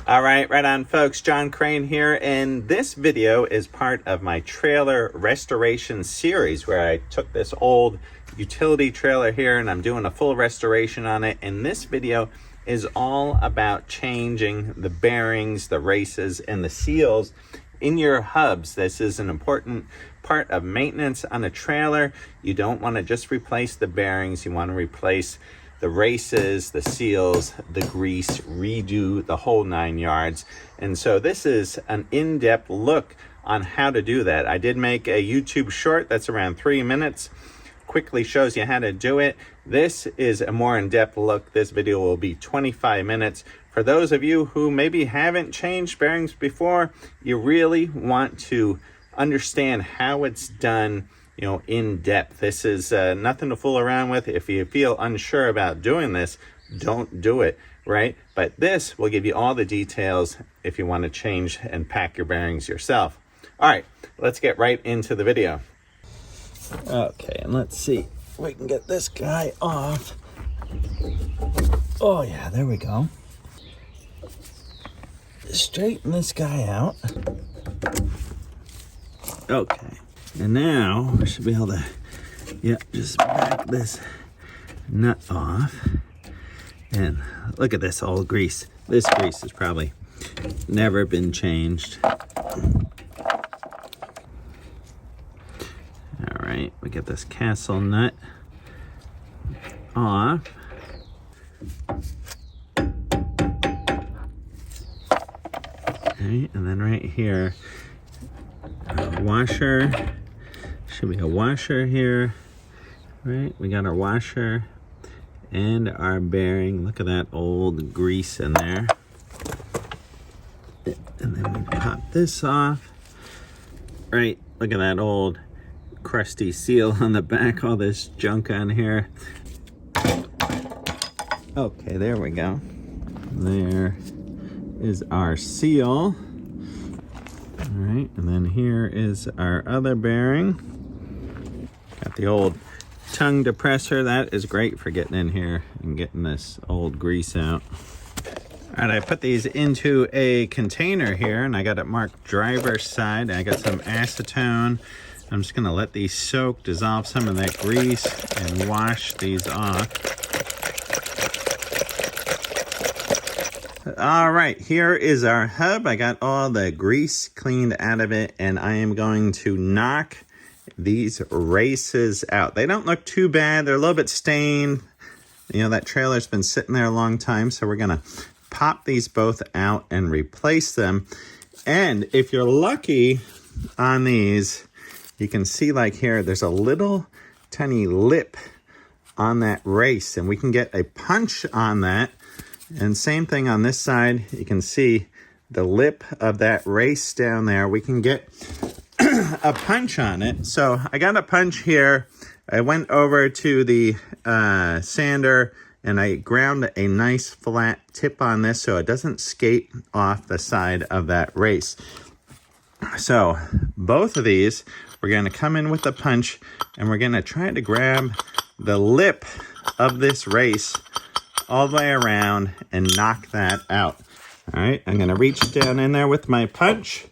All right, right on, folks. Jon Crane here, and this video is part of my trailer restoration series where I took this old utility trailer here and I'm doing a full restoration on it. And this video is all about changing the bearings, the races, and the seals in your hubs. This is an important part of maintenance on a trailer. You don't want to just replace the bearings. You want to replace the races, the seals, the grease, redo the whole 9 yards. And so this is an in-depth look on how to do that. I did make a YouTube short that's around 3 minutes. Quickly shows you how to do it. This is a more in-depth look. This video will be 25 minutes. For those of you who maybe haven't changed bearings before, you really want to understand how it's done, in depth. This is nothing to fool around with. If you feel unsure about doing this, don't do it, right? But this will give you all the details if you want to change and pack your bearings yourself. All right, let's get right into the video. Okay, and let's see if we can get this guy off. Oh yeah, there we go. Straighten this guy out. Okay, and now we should be able to, just back this nut off. And look at this old grease. This grease has probably never been changed. All right, we get this castle nut off. Okay, and then right here, washer, should be a washer here, right? We got our washer and our bearing. Look at that old grease in there. And then we pop this off, right? Look at that old crusty seal on the back, all this junk on here. Okay, there we go. There is our seal. All right, and then here is our other bearing. Got the old tongue depressor. That is great for getting in here and getting this old grease out. All right, I put these into a container here, and I got it marked driver's side. I got some acetone. I'm just gonna let these soak, dissolve some of that grease, and wash these off. All right, here is our hub. I got all the grease cleaned out of it, and I am going to knock these races out. They don't look too bad. They're a little bit stained. That trailer's been sitting there a long time, so we're gonna pop these both out and replace them. And if you're lucky on these, you can see like here, there's a little tiny lip on that race, and we can get a punch on that. And same thing on this side, you can see the lip of that race down there. We can get a punch on it. So I got a punch here. I went over to the sander and I ground a nice flat tip on this so it doesn't skate off the side of that race. So both of these, we're gonna come in with a punch and we're gonna try to grab the lip of this race all the way around and knock that out. All right, I'm gonna reach down in there with my punch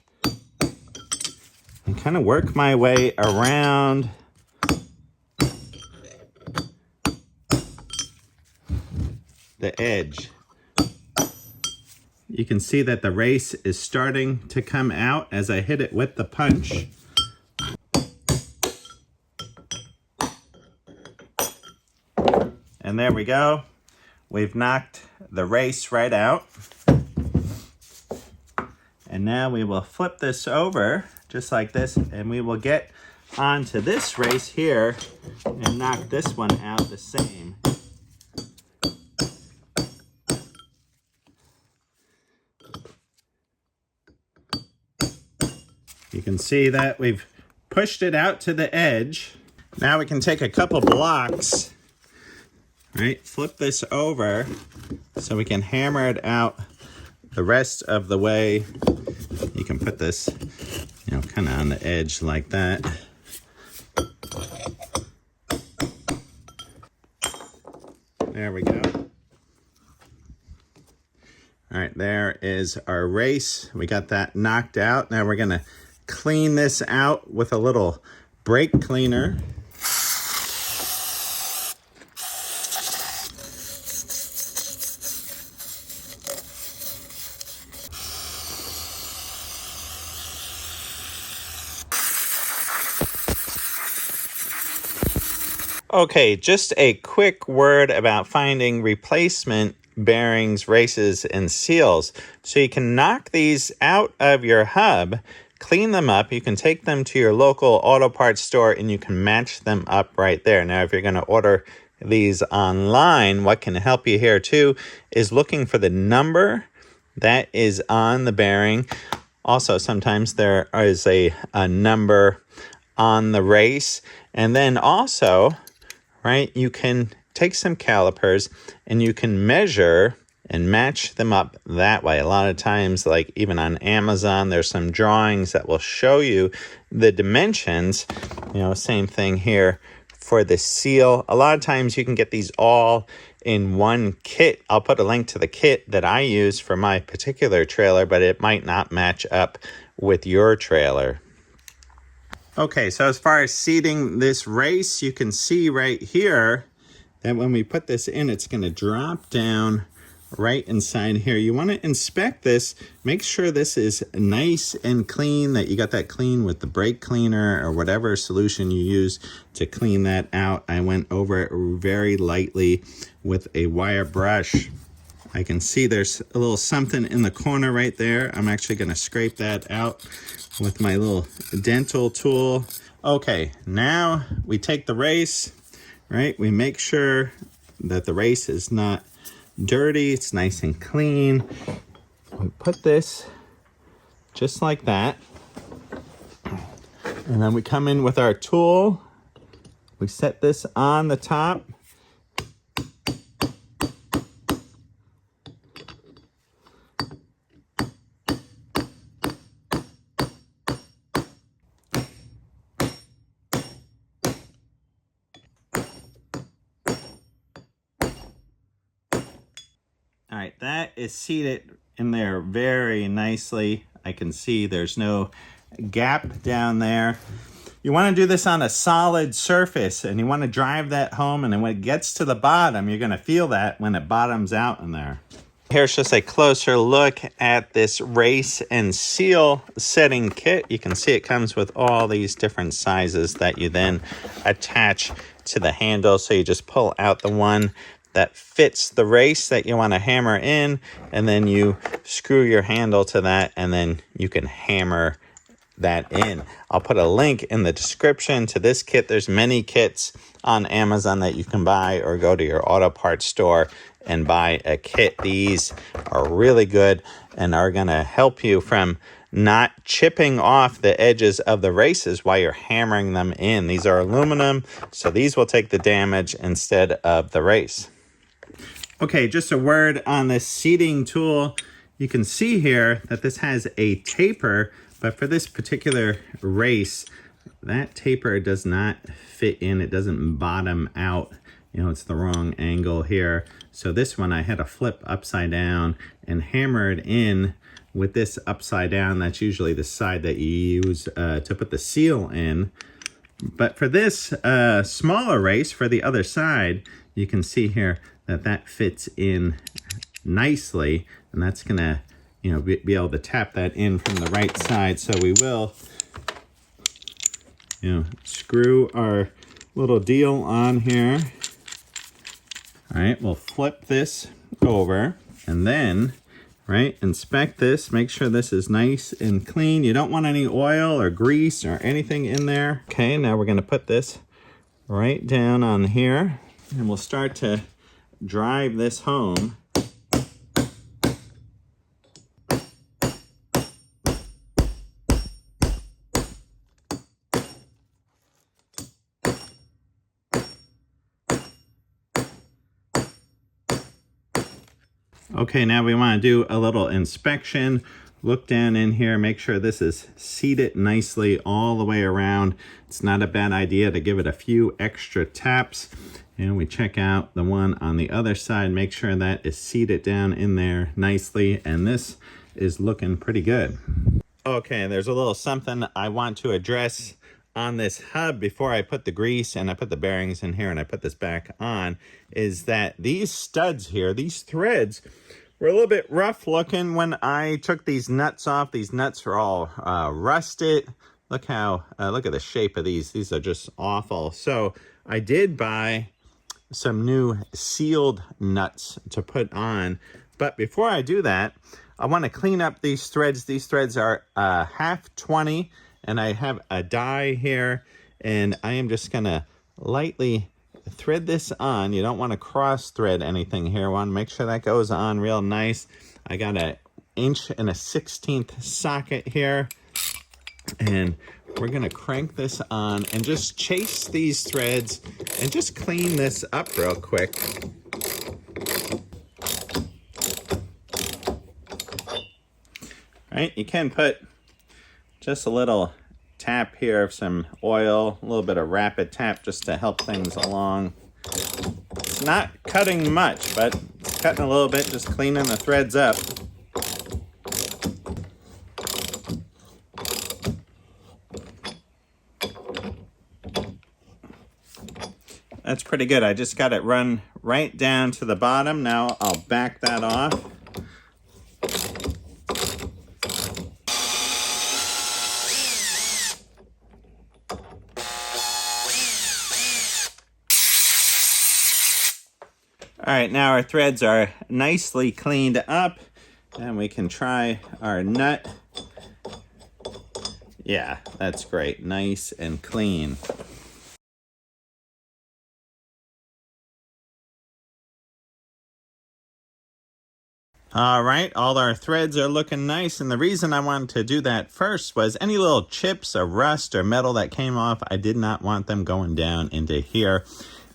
and kind of work my way around the edge. You can see that the race is starting to come out as I hit it with the punch. And there we go. We've knocked the race right out. And now we will flip this over just like this, and we will get onto this race here and knock this one out the same. You can see that we've pushed it out to the edge. Now we can take a couple blocks, right? Flip this over so we can hammer it out the rest of the way. You can put this, kind of on the edge like that. There we go. All right, there is our race. We got that knocked out. Now we're gonna clean this out with a little brake cleaner. Okay, just a quick word about finding replacement bearings, races, and seals. So you can knock these out of your hub, clean them up. You can take them to your local auto parts store and you can match them up right there. Now, if you're going to order these online, what can help you here too is looking for the number that is on the bearing. Also, sometimes there is a number on the race. And then also, right, you can take some calipers and you can measure and match them up that way. A lot of times, like even on Amazon, there's some drawings that will show you the dimensions. You know, same thing here for the seal. A lot of times you can get these all in one kit. I'll put a link to the kit that I use for my particular trailer, but it might not match up with your trailer. Okay, so as far as seating this race, you can see right here that when we put this in, it's going to drop down right inside here. You want to inspect this, make sure this is nice and clean, that you got that clean with the brake cleaner or whatever solution you use to clean that out. I went over it very lightly with a wire brush. I can see there's a little something in the corner right there. I'm actually going to scrape that out with my little dental tool. Okay, now we take the race, right? We make sure that the race is not dirty. It's nice and clean. We put this just like that. And then we come in with our tool. We set this on the top. All right, that is seated in there very nicely. I can see there's no gap down there. You want to do this on a solid surface and you want to drive that home, and then when it gets to the bottom, you're going to feel that when it bottoms out in there. Here's just a closer look at this race and seal setting kit. You can see it comes with all these different sizes that you then attach to the handle. So you just pull out the one that fits the race that you want to hammer in, and then you screw your handle to that, and then you can hammer that in. I'll put a link in the description to this kit. There's many kits on Amazon that you can buy, or go to your auto parts store and buy a kit. These are really good and are going to help you from not chipping off the edges of the races while you're hammering them in. These are aluminum, so these will take the damage instead of the race. Okay, just a word on this seating tool. You can see here that this has a taper, but for this particular race, that taper does not fit in. It doesn't bottom out. You know, it's the wrong angle here. So this one I had to flip upside down and hammer it in with this upside down. That's usually the side that you use to put the seal in. But for this smaller race, for the other side, you can see here that that fits in nicely, and that's gonna, you know, be able to tap that in from the right side. So we will, you know, screw our little deal on here. All right, we'll flip this over and then, right, inspect this, make sure this is nice and clean. You don't want any oil or grease or anything in there. Okay, now we're gonna put this right down on here, and we'll start to drive this home. Okay, now we want to do a little inspection. Look down in here, make sure this is seated nicely all the way around. It's not a bad idea to give it a few extra taps. And we check out the one on the other side, make sure that is seated down in there nicely, and this is looking pretty good. Okay, there's a little something I want to address on this hub before I put the grease and I put the bearings in here and I put this back on, is that these studs here, these threads, were a little bit rough looking when I took these nuts off. These nuts are all rusted. Look how, look at the shape of these. These are just awful. So I did buy some new sealed nuts to put on. But before I do that, I want to clean up these threads. These threads are 1/2-20, and I have a die here, and I am just going to lightly thread this on. You don't want to cross thread anything here. I want to make sure that goes on real nice. I got an 1/16" socket here, and we're going to crank this on and just chase these threads and just clean this up real quick. Right, you can put just a little tap here of some oil, a little bit of rapid tap just to help things along. It's not cutting much, but it's cutting a little bit, just cleaning the threads up. That's pretty good. I just got it run right down to the bottom. Now I'll back that off. All right, now our threads are nicely cleaned up, and we can try our nut. Yeah, that's great. Nice and clean. All right, all our threads are looking nice, and the reason I wanted to do that first was any little chips or rust or metal that came off, I did not want them going down into here.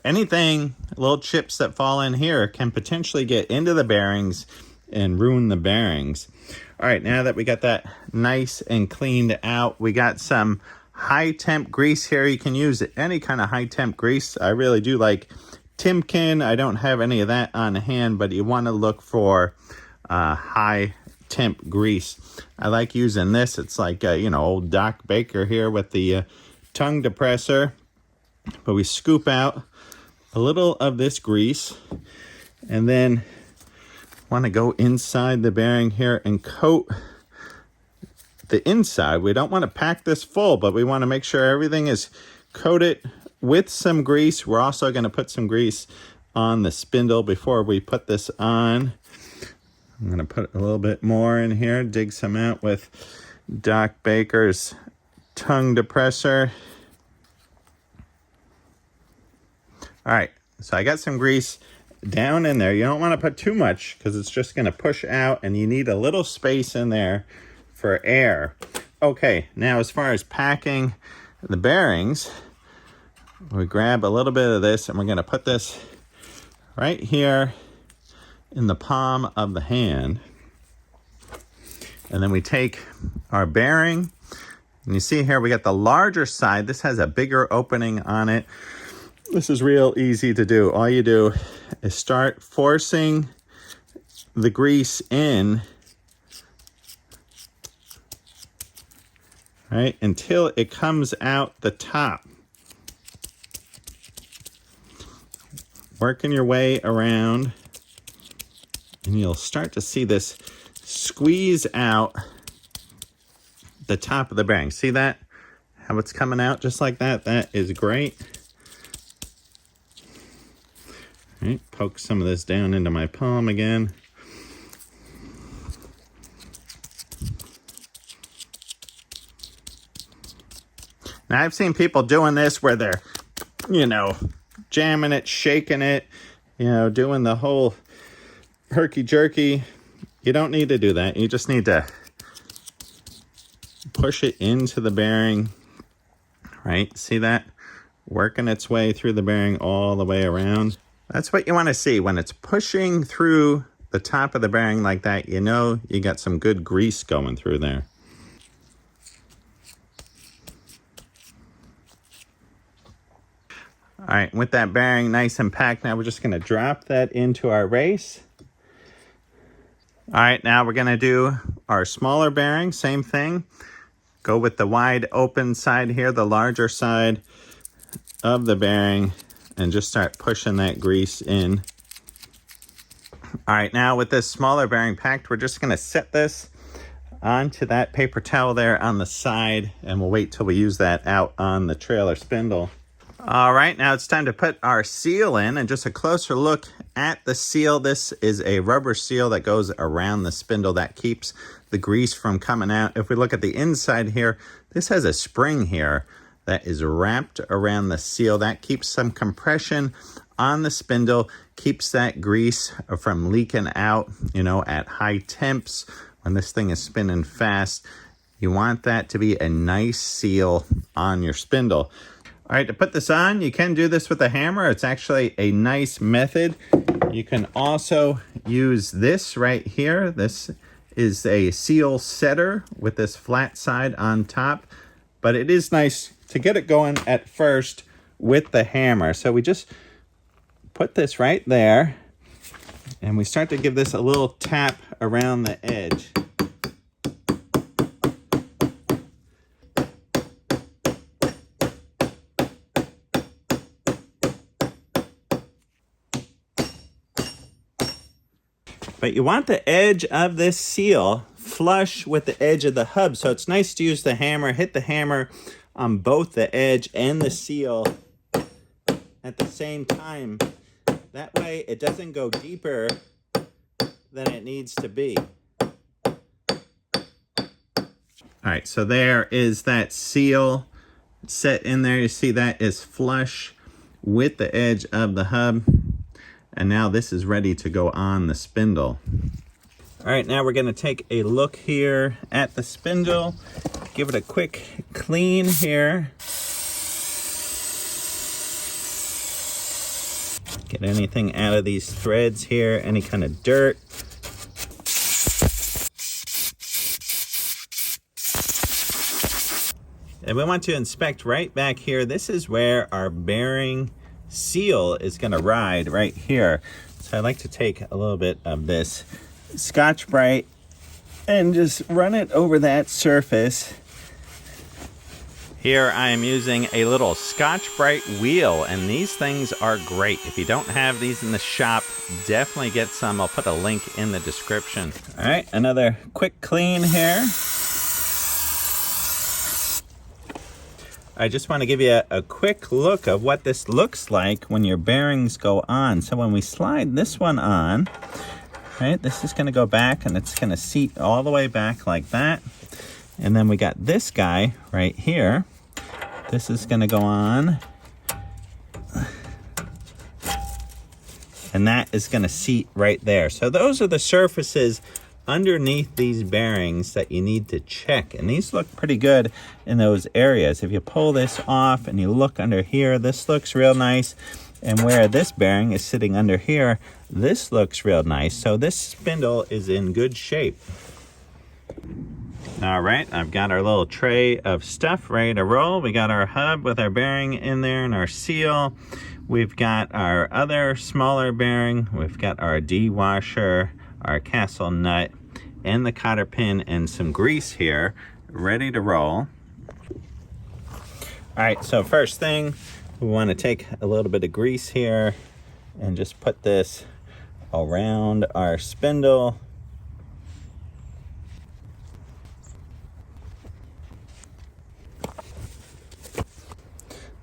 Anything, little chips that fall in here can potentially get into the bearings and ruin the bearings. All right, now that we got that nice and cleaned out, we got some high temp grease here. You can use any kind of high temp grease. I really do like Timken. I don't have any of that on hand, but you want to look for high temp grease. I like using this. It's like, old Doc Baker here with the tongue depressor. But we scoop out a little of this grease and then want to go inside the bearing here and coat the inside. We don't want to pack this full, but we want to make sure everything is coated with some grease. We're also going to put some grease on the spindle before we put this on. I'm going to put a little bit more in here, dig some out with Doc Baker's tongue depressor. All right, so I got some grease down in there. You don't want to put too much because it's just going to push out, and you need a little space in there for air. Okay, now as far as packing the bearings, we grab a little bit of this, and we're going to put this right here in the palm of the hand. And then we take our bearing, and you see here we got the larger side. This has a bigger opening on it. This is real easy to do. All you do is start forcing the grease in, right, until it comes out the top. Working your way around, and you'll start to see this squeeze out the top of the bearing. See that? How it's coming out just like that? That is great. All right, poke some of this down into my palm again. Now, I've seen people doing this where they're, jamming it, shaking it, doing the whole herky-jerky. You don't need to do that. You just need to push it into the bearing, right? See that? Working its way through the bearing all the way around. That's what you want to see. When it's pushing through the top of the bearing like that, you got some good grease going through there. All All right, with that bearing nice and packed, now we're just gonna drop that into our race. All right, now we're gonna do our smaller bearing, same thing. Go with the wide open side here, the larger side of the bearing, and just start pushing that grease in. All right, now with this smaller bearing packed, we're just gonna set this onto that paper towel there on the side, and we'll wait till we use that out on the trailer spindle. All right, now it's time to put our seal in, and just a closer look at the seal. This is a rubber seal that goes around the spindle that keeps the grease from coming out. If we look at the inside here, this has a spring here that is wrapped around the seal. That keeps some compression on the spindle, keeps that grease from leaking out, you know, at high temps when this thing is spinning fast. You want that to be a nice seal on your spindle. All right, to put this on, you can do this with a hammer. It's actually a nice method. You can also use this right here. This is a seal setter with this flat side on top, but it is nice to get it going at first with the hammer. So we just put this right there, and we start to give this a little tap around the edge. But you want the edge of this seal flush with the edge of the hub. So it's nice to use the hammer, hit the hammer on both the edge and the seal at the same time. That way it doesn't go deeper than it needs to be. All right, so there is that seal set in there. You see that is flush with the edge of the hub. And now this is ready to go on the spindle. All right, now we're gonna take a look here at the spindle. Give it a quick clean here. Get anything out of these threads here, any kind of dirt. And we want to inspect right back here. This is where our bearing seal is going to ride right here. So I like to take a little bit of this Scotch-Brite and just run it over that surface. Here I am using a little Scotch-Brite wheel, and these things are great. If you don't have these in the shop, definitely get some. I'll put a link in the description. All right, another quick clean here. I just want to give you a quick look of what this looks like when your bearings go on. So when we slide this one on, right, this is going to go back and it's going to seat all the way back like that. And then we got this guy right here. This is going to go on. And that is going to seat right there. So those are the surfaces underneath these bearings that you need to check, and these look pretty good in those areas. If you pull this off and you look under here, this looks real nice, and where this bearing is sitting under here, this looks real nice. So this spindle is in good shape. All right, I've got our little tray of stuff ready to roll. We got our hub with our bearing in there and our seal. We've got our other smaller bearing. We've got our D washer, our castle nut, and the cotter pin, and some grease here ready to roll. All right, so first thing, we want to take a little bit of grease here and just put this around our spindle.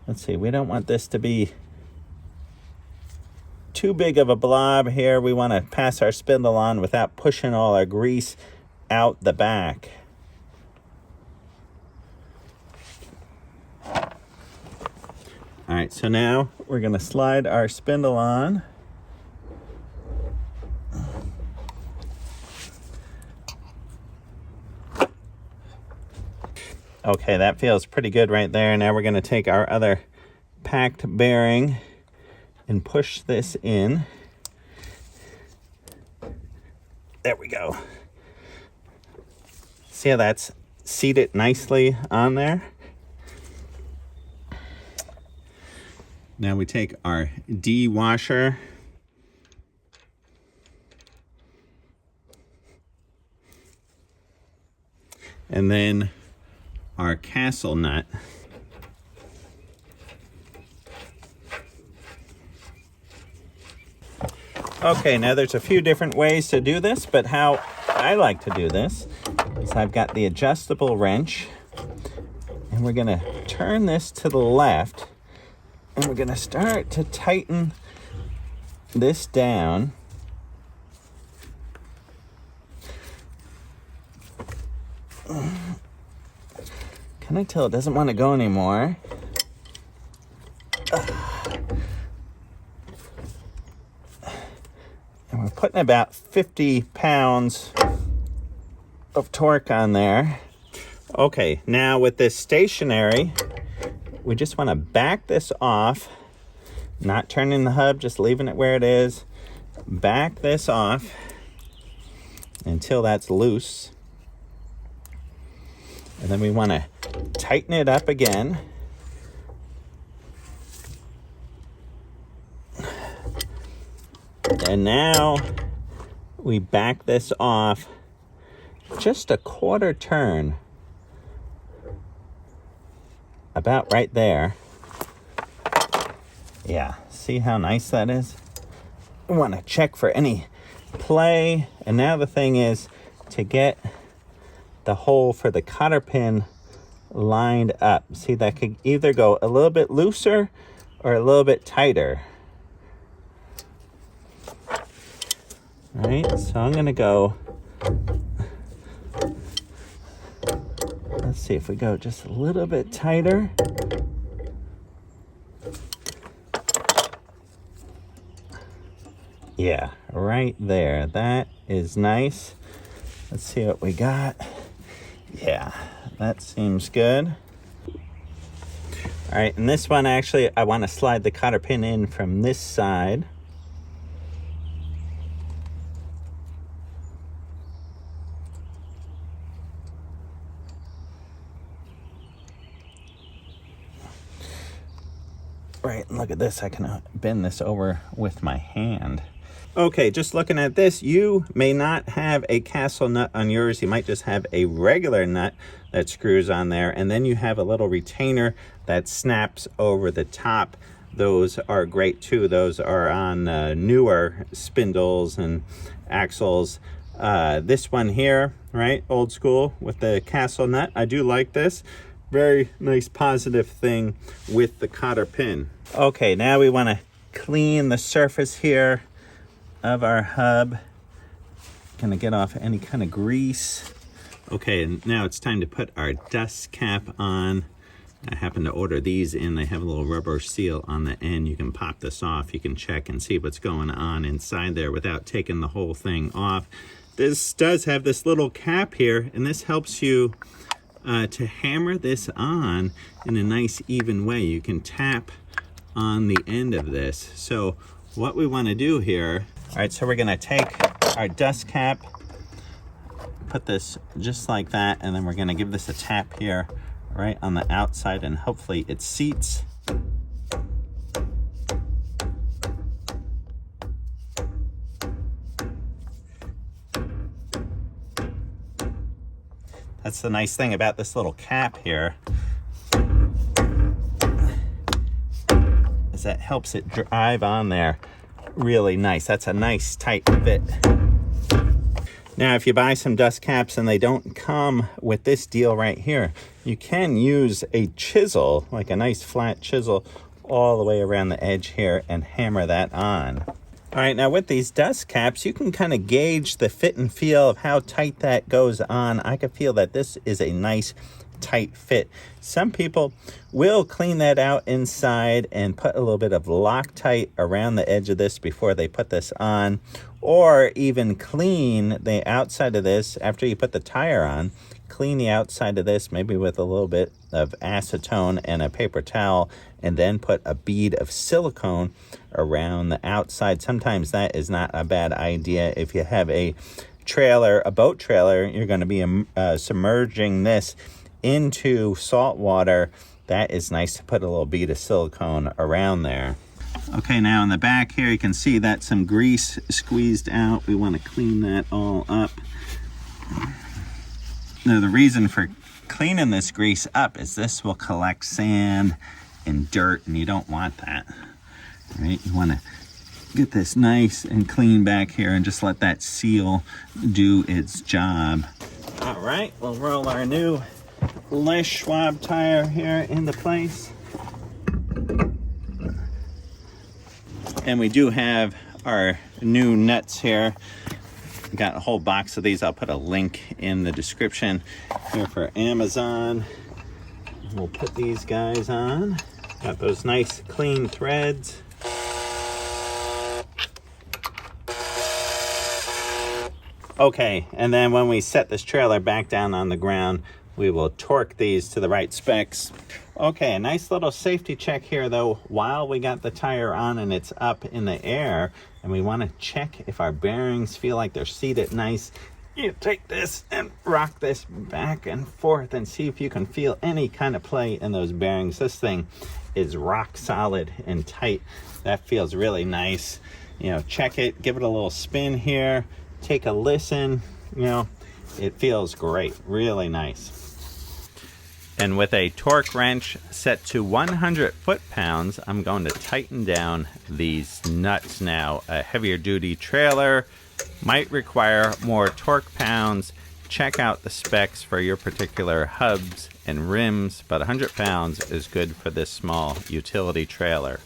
Let's see, we don't want this to be too big of a blob here. We want to pass our spindle on without pushing all our grease out the back. All right, so now we're going to slide our spindle on. Okay, that feels pretty good right there. Now we're going to take our other packed bearing and push this in. There we go. See how that's seated nicely on there? Now we take our D-washer and then our castle nut. Okay, now there's a few different ways to do this, but how I like to do this is I've got the adjustable wrench, and we're gonna turn this to the left, and we're gonna start to tighten this down. Can I tell it doesn't want to go anymore? And we're putting about 50 pounds of torque on there. Okay, now with this stationary, we just want to back this off, not turning the hub, just leaving it where it is. Back this off until that's loose. And then we want to tighten it up again. And now we back this off just a quarter turn. About right there. Yeah, see how nice that is? We want to check for any play. And now the thing is to get the hole for the cotter pin lined up. See, that could either go a little bit looser or a little bit tighter. All right, so I'm gonna go, let's see if we go just a little bit tighter. Yeah, right there. That is nice. Let's see what we got. Yeah, that seems good. All right, and this one actually, I want to slide the cotter pin in from this side. Right, and look at this, I can bend this over with my hand. Okay, just looking at this, you may not have a castle nut on yours. You might just have a regular nut that screws on there, and then you have a little retainer that snaps over the top. Those are great too. Those are on newer spindles and axles. This one here, right, old school with the castle nut, I do like this. Very nice positive thing with the cotter pin. Okay, now we want to clean the surface here of our hub. Gonna get off any kind of grease. Okay, and now it's time to put our dust cap on. I happen to order these in. They have a little rubber seal on the end. You can pop this off. You can check and see what's going on inside there without taking the whole thing off. This does have this little cap here, and this helps you to hammer this on in a nice even way. You can tap on the end of this. So what we want to do here, all right, so we're going to take our dust cap, put this just like that, and then we're going to give this a tap here right on the outside, and hopefully it seats. That's the nice thing about this little cap here, is that helps it drive on there really nice. That's a nice tight fit. Now, if you buy some dust caps and they don't come with this deal right here, you can use a chisel, like a nice flat chisel, all the way around the edge here and hammer that on. All right, now with these dust caps, you can kind of gauge the fit and feel of how tight that goes on. I can feel that this is a nice tight fit. Some people will clean that out inside and put a little bit of Loctite around the edge of this before they put this on, or even clean the outside of this after you put the tire on. Clean the outside of this maybe with a little bit of acetone and a paper towel, and then put a bead of silicone around the outside. Sometimes that is not a bad idea. If you have a trailer, a boat trailer, you're going to be submerging this into salt water. that is nice to put a little bead of silicone around there. Okay, now in the back here, you can see that some grease squeezed out. We want to clean that all up. Now, the reason for cleaning this grease up is this will collect sand and dirt, and you don't want that. All right, you want to get this nice and clean back here and just let that seal do its job. All right, we'll roll our new Les Schwab tire here into place. And we do have our new nuts here. Got a whole box of these. I'll put a link in the description here for Amazon. We'll put these guys on. Got those nice clean threads. Okay, and then when we set this trailer back down on the ground, we will torque these to the right specs. Okay, a nice little safety check here though, while we got the tire on and it's up in the air, and we want to check if our bearings feel like they're seated nice. You take this and rock this back and forth and see if you can feel any kind of play in those bearings. This thing is rock solid and tight. That feels really nice. You know, check it, give it a little spin here, take a listen. You know, it feels great, really nice. And with a torque wrench set to 100 foot-pounds, I'm going to tighten down these nuts now. A heavier duty trailer might require more torque pounds. Check out the specs for your particular hubs and rims, but 100 pounds is good for this small utility trailer.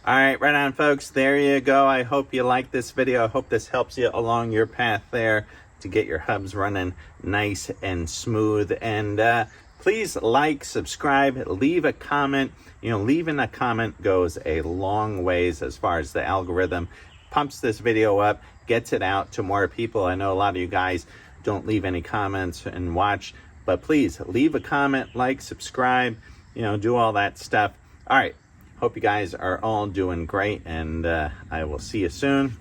All right, right on, folks. There you go. I hope you like this video. I hope this helps you along your path there to get your hubs running nice and smooth. And please like, subscribe, leave a comment. You know, leaving a comment goes a long ways as far as the algorithm pumps this video up, gets it out to more people. I know a lot of you guys don't leave any comments and watch, but please leave a comment, like, subscribe, you know, do all that stuff. All right, hope you guys are all doing great, and I will see you soon.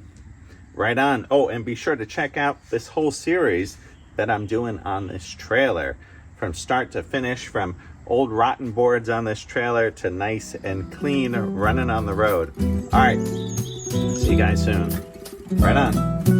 Right on. Oh, and be sure to check out this whole series that I'm doing on this trailer, from start to finish, from old rotten boards on this trailer to nice and clean running on the road. All right, see you guys soon. Right on.